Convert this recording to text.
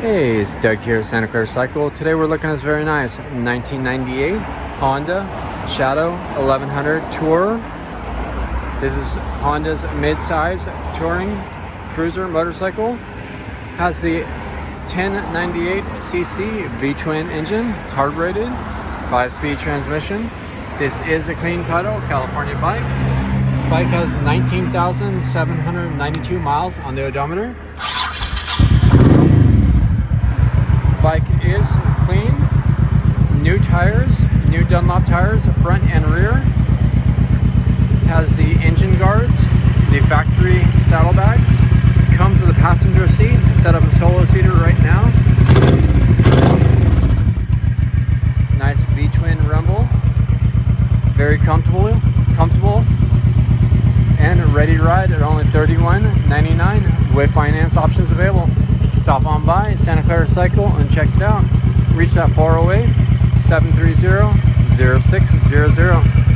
Hey, it's Doug here at Santa Clara Cycle. Today we're looking at this very nice 1998 Honda Shadow 1100 Tourer. This is Honda's mid-size touring cruiser motorcycle. Has the 1098cc V-twin engine, carbureted, 5-speed transmission. This is a clean title, California bike. Bike has 19,792 miles on the odometer. Bike is clean, new tires, new Dunlop tires, front and rear. Has the engine guards, the factory saddlebags. Comes with a passenger seat, set up a solo seater right now. Nice V-twin rumble, very comfortable, and ready to ride at only $31.99 with finance options available. Stop on by Santa Clara Cycle and check it out. Reach that 408-730-0600.